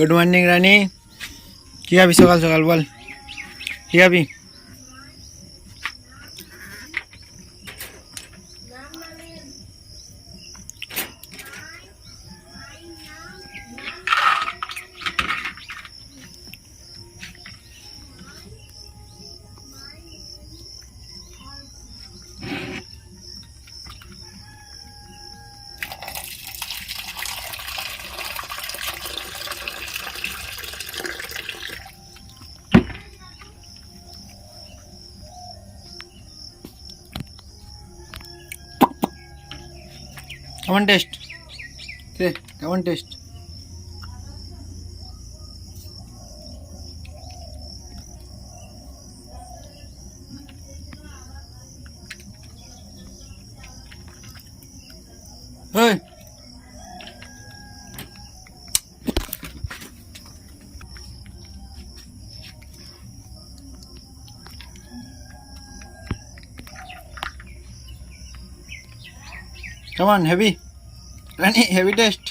Good morning রানী। কি খাবি সকাল সকাল বল, কি খাবি? কেমন টেস্ট রে, কেমন টেস্ট? ওই কেমন? হেভি রানী, হেভি টেস্ট।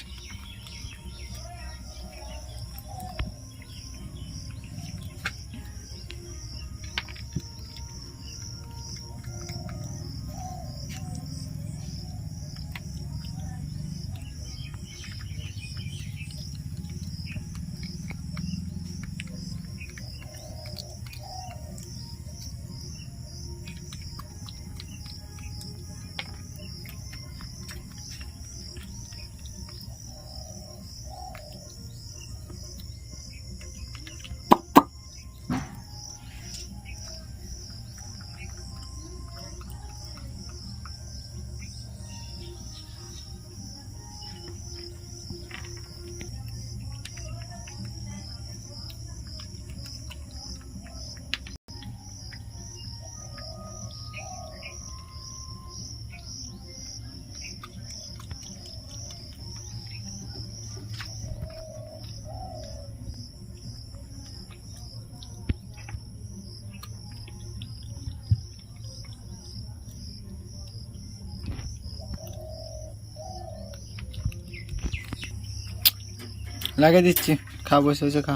লাগিয়ে দিচ্ছি, খা, বসে বসে খা।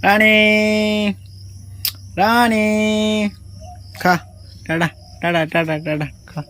রানী রানী খা, টাটা টাটা টাটা টাটা খা।